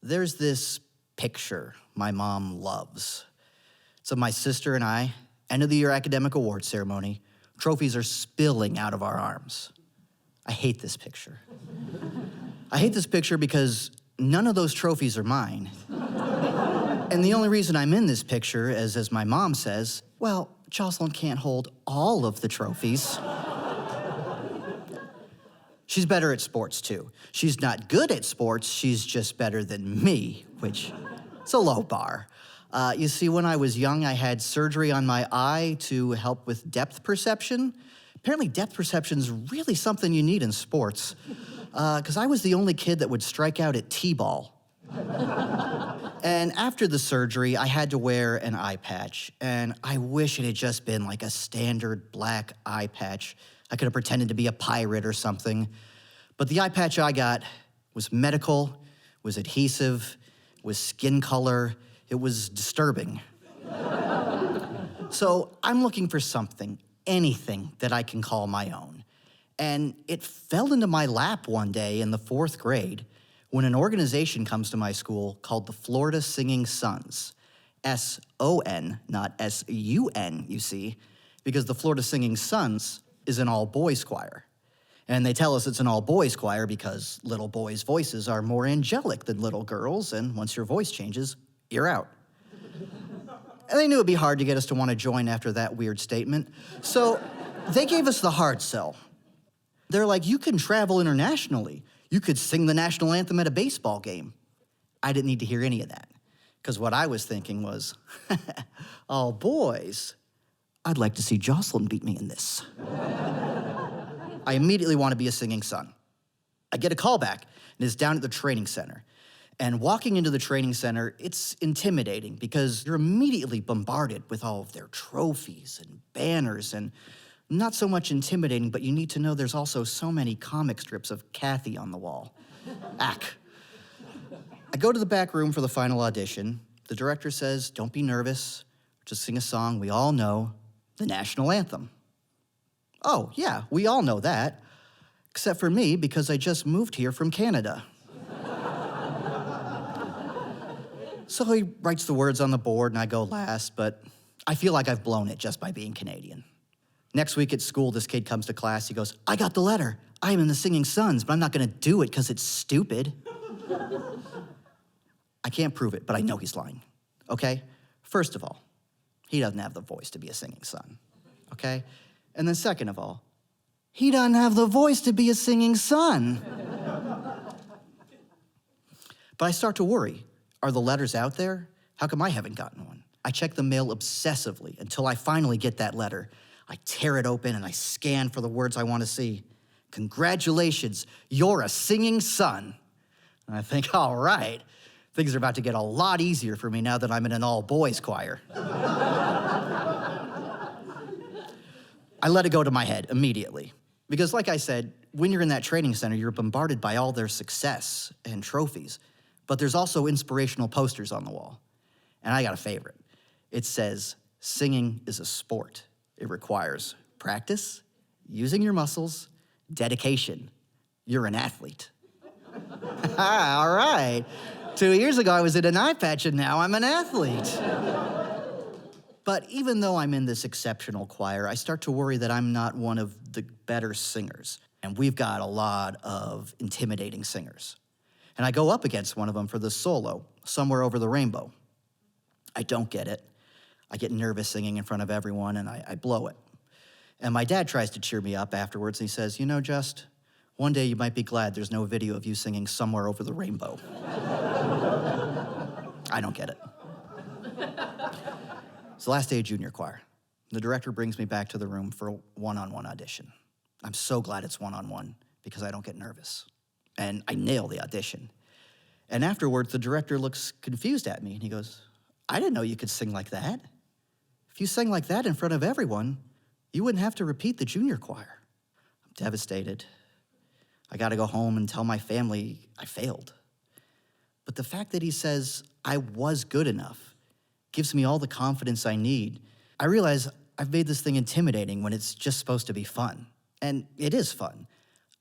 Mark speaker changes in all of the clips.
Speaker 1: There's this picture my mom loves. It's of my sister and I, end of the year academic award ceremony. Trophies are spilling out of our arms. I hate this picture. I hate this picture because none of those trophies are mine. And the only reason I'm in this picture is, as my mom says, well, Jocelyn can't hold all of the trophies. She's better at sports, too. She's not good at sports, she's just better than me, which is a low bar. You see, when I was young, I had surgery on my eye to help with depth perception. Apparently, depth perception is really something you need in sports, because I was the only kid that would strike out at t-ball. And after the surgery, I had to wear an eye patch, and I wish it had just been like a standard black eye patch. I could have pretended to be a pirate or something. But the eye patch I got was medical, was adhesive, was skin color. It was disturbing. So I'm looking for something, anything that I can call my own. And it fell into my lap one day in the 4th grade when an organization comes to my school called the Florida Singing Sons. S-O-N, not S-U-N, you see, because the Florida Singing Sons is an all-boys choir. And they tell us it's an all-boys choir because little boys' voices are more angelic than little girls', and once your voice changes, you're out. And they knew it'd be hard to get us to want to join after that weird statement, so they gave us the hard sell. They're like, you can travel internationally. You could sing the national anthem at a baseball game. I didn't need to hear any of that, because what I was thinking was, all boys, I'd like to see Jocelyn beat me in this. I immediately want to be a singing son. I get a call back, and it's down at the training center. And walking into the training center, it's intimidating because you're immediately bombarded with all of their trophies and banners, and not so much intimidating, but you need to know there's also so many comic strips of Kathy on the wall. Ack. I go to the back room for the final audition. The director says, don't be nervous, just sing a song we all know, the national anthem. Oh, yeah, we all know that, except for me because I just moved here from Canada. So he writes the words on the board and I go last, but I feel like I've blown it just by being Canadian. Next week at school, this kid comes to class, he goes, I got the letter. I am in the Singing Sons, but I'm not gonna do it because it's stupid. I can't prove it, but I know he's lying, okay? First of all, he doesn't have the voice to be a singing son, okay? And then second of all, he doesn't have the voice to be a singing son. But I start to worry. Are the letters out there? How come I haven't gotten one? I check the mail obsessively until I finally get that letter. I tear it open and I scan for the words I want to see. Congratulations, you're a singing son. And I think, all right, things are about to get a lot easier for me now that I'm in an all-boys choir. I let it go to my head immediately. Because like I said, when you're in that training center, you're bombarded by all their success and trophies. But there's also inspirational posters on the wall. And I got a favorite. It says, singing is a sport. It requires practice, using your muscles, dedication. You're an athlete. All right. 2 years ago, I was in an eye patch, and now I'm an athlete. But even though I'm in this exceptional choir, I start to worry that I'm not one of the better singers. And we've got a lot of intimidating singers. And I go up against one of them for the solo, Somewhere Over the Rainbow. I don't get it. I get nervous singing in front of everyone, and I blow it. And my dad tries to cheer me up afterwards, and he says, you know, Just, one day you might be glad there's no video of you singing Somewhere Over the Rainbow. I don't get it. It's the last day of junior choir. The director brings me back to the room for a one-on-one audition. I'm so glad it's one-on-one because I don't get nervous. And I nail the audition. And afterwards, the director looks confused at me, and he goes, I didn't know you could sing like that. If you sang like that in front of everyone, you wouldn't have to repeat the junior choir. I'm devastated. I gotta go home and tell my family I failed. But the fact that he says I was good enough gives me all the confidence I need. I realize I've made this thing intimidating when it's just supposed to be fun. And it is fun.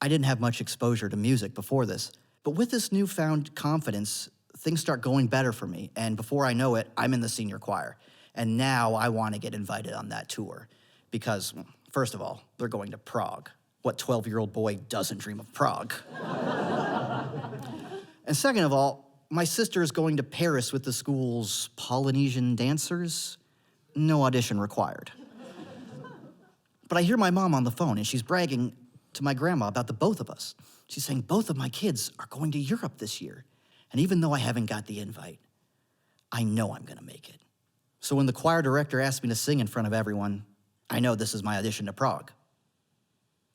Speaker 1: I didn't have much exposure to music before this, but with this newfound confidence, things start going better for me. And before I know it, I'm in the senior choir. And now I want to get invited on that tour because, first of all, they're going to Prague. What 12-year-old boy doesn't dream of Prague? And second of all, my sister is going to Paris with the school's Polynesian dancers. No audition required. But I hear my mom on the phone, and she's bragging to my grandma about the both of us. She's saying both of my kids are going to Europe this year. And even though I haven't got the invite, I know I'm going to make it. So when the choir director asked me to sing in front of everyone, I know this is my audition to Prague.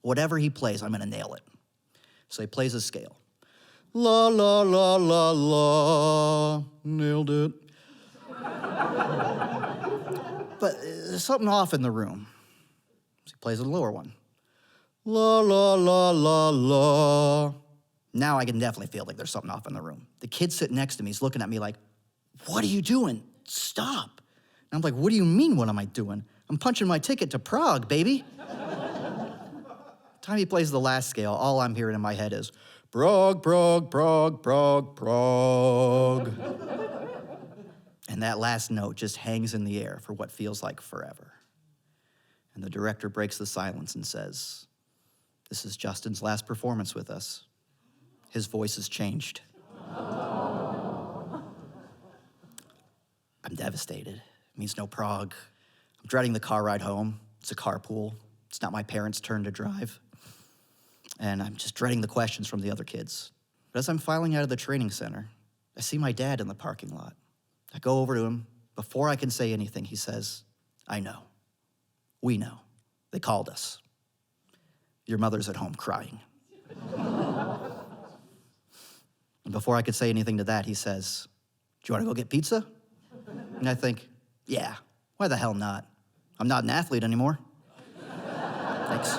Speaker 1: Whatever he plays, I'm going to nail it. So he plays a scale. La, la, la, la, la. Nailed it. But there's something off in the room. So he plays a lower one. La, la, la, la, la. Now I can definitely feel like there's something off in the room. The kid sitting next to me is looking at me like, what are you doing? Stop. And I'm like, what do you mean, what am I doing? I'm punching my ticket to Prague, baby. Time he plays the last scale, all I'm hearing in my head is, Prague, Prague, Prague, Prague, Prague. And that last note just hangs in the air for what feels like forever. And the director breaks the silence and says, this is Justin's last performance with us. His voice has changed. I'm devastated. It means no Prague. I'm dreading the car ride home. It's a carpool. It's not my parents' turn to drive. And I'm just dreading the questions from the other kids. But as I'm filing out of the training center, I see my dad in the parking lot. I go over to him. Before I can say anything, he says, I know. We know. They called us. Your mother's at home crying. And before I could say anything to that, he says, do you want to go get pizza? And I think, yeah, why the hell not? I'm not an athlete anymore. Thanks.